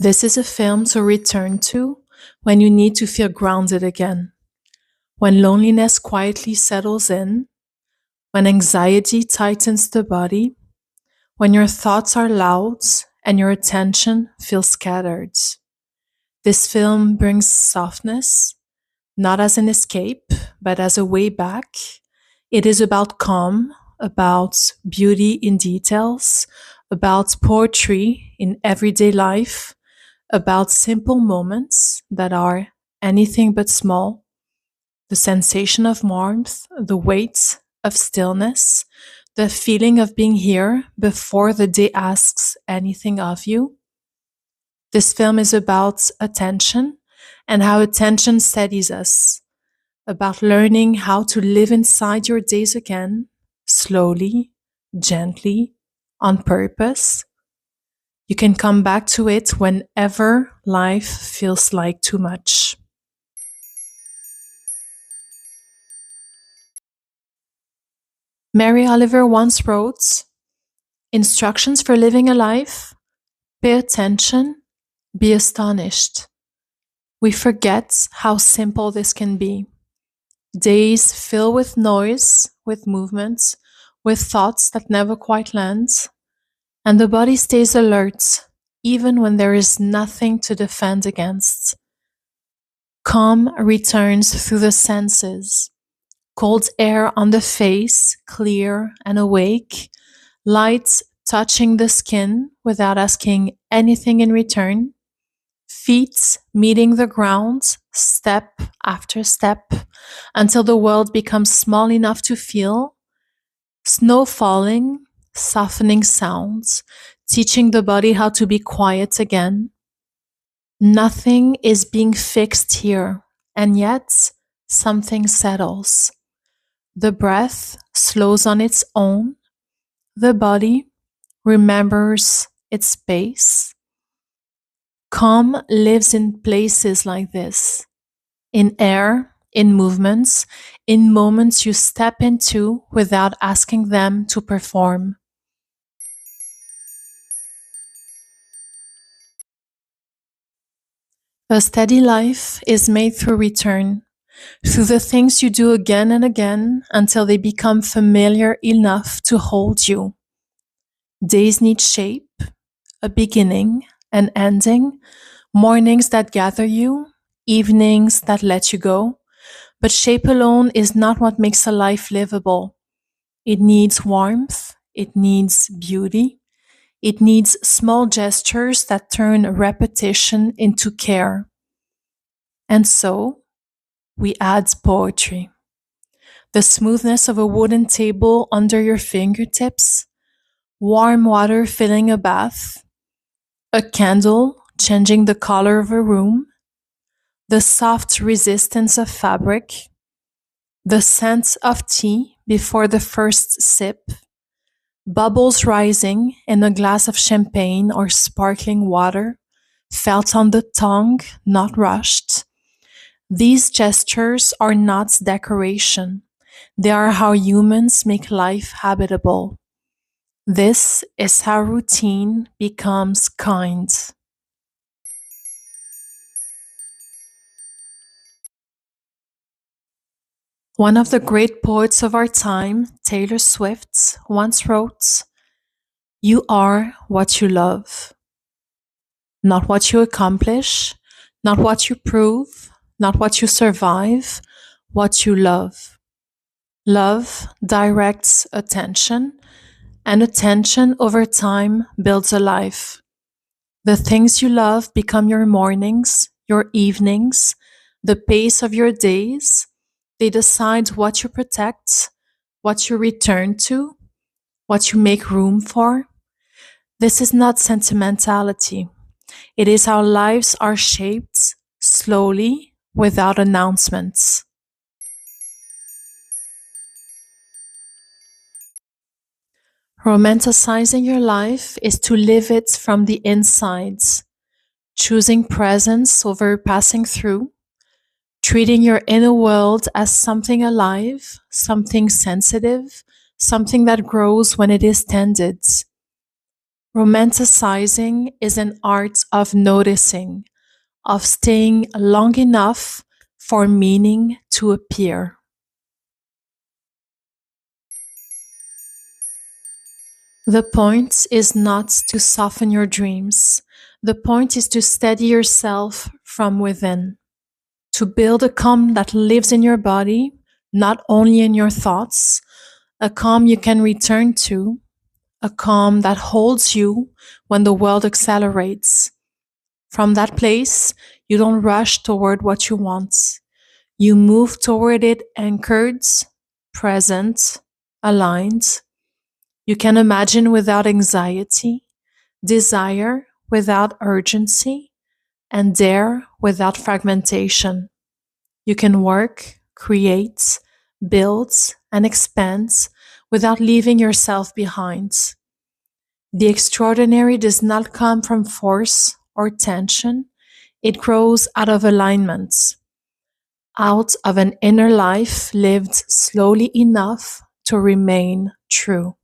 This is a film to return to when you need to feel grounded again, when loneliness quietly settles in, when anxiety tightens the body, when your thoughts are loud and your attention feels scattered. This film brings softness, not as an escape, but as a way back. It is about calm, about beauty in details, about poetry in everyday life, about simple moments that are anything but small, the sensation of warmth, the weight of stillness, the feeling of being here before the day asks anything of you. This film is about attention and how attention steadies us, about learning how to live inside your days again, slowly, gently, on purpose. You can come back to it whenever life feels like too much. Mary Oliver once wrote, "Instructions for living a life: pay attention, be astonished." We forget how simple this can be. Days fill with noise, with movements, with thoughts that never quite land, and the body stays alert even when there is nothing to defend against. Calm returns through the senses. Cold air on the face, clear and awake, light touching the skin without asking anything in return, feet meeting the ground, step after step, until the world becomes small enough to feel, snow falling, softening sounds, teaching the body how to be quiet again. Nothing is being fixed here, and yet something settles. The breath slows on its own. The body remembers its pace. Calm lives in places like this, in air, in movements, in moments you step into without asking them to perform. A steady life is made through return, through the things you do again and again until they become familiar enough to hold you. Days need shape, a beginning, an ending, mornings that gather you, evenings that let you go. But shape alone is not what makes a life livable. It needs warmth, it needs beauty, it needs small gestures that turn repetition into care. And so, we add poetry. The smoothness of a wooden table under your fingertips, warm water filling a bath, a candle changing the color of a room, the soft resistance of fabric, the scent of tea before the first sip, bubbles rising in a glass of champagne or sparkling water, felt on the tongue, not rushed. These gestures are not decoration. They are how humans make life habitable. This is how routine becomes kind. One of the great poets of our time, Taylor Swift, once wrote, "You are what you love. Not what you accomplish, not what you prove, not what you survive, what you love." Love directs attention, and attention over time builds a life. The things you love become your mornings, your evenings, the pace of your days. They decide what you protect, what you return to, what you make room for. This is not sentimentality. It is how lives are shaped slowly without announcements. Romanticizing your life is to live it from the inside, choosing presence over passing through, treating your inner world as something alive, something sensitive, something that grows when it is tended. Romanticizing is an art of noticing, of staying long enough for meaning to appear. The point is not to soften your dreams. The point is to steady yourself from within, to build a calm that lives in your body, not only in your thoughts, a calm you can return to, a calm that holds you when the world accelerates. From that place, you don't rush toward what you want. You move toward it anchored, present, aligned. You can imagine without anxiety, desire without urgency, and dare without fragmentation. You can work, create, build, and expand without leaving yourself behind. The extraordinary does not come from force or tension. It grows out of alignment, out of an inner life lived slowly enough to remain true.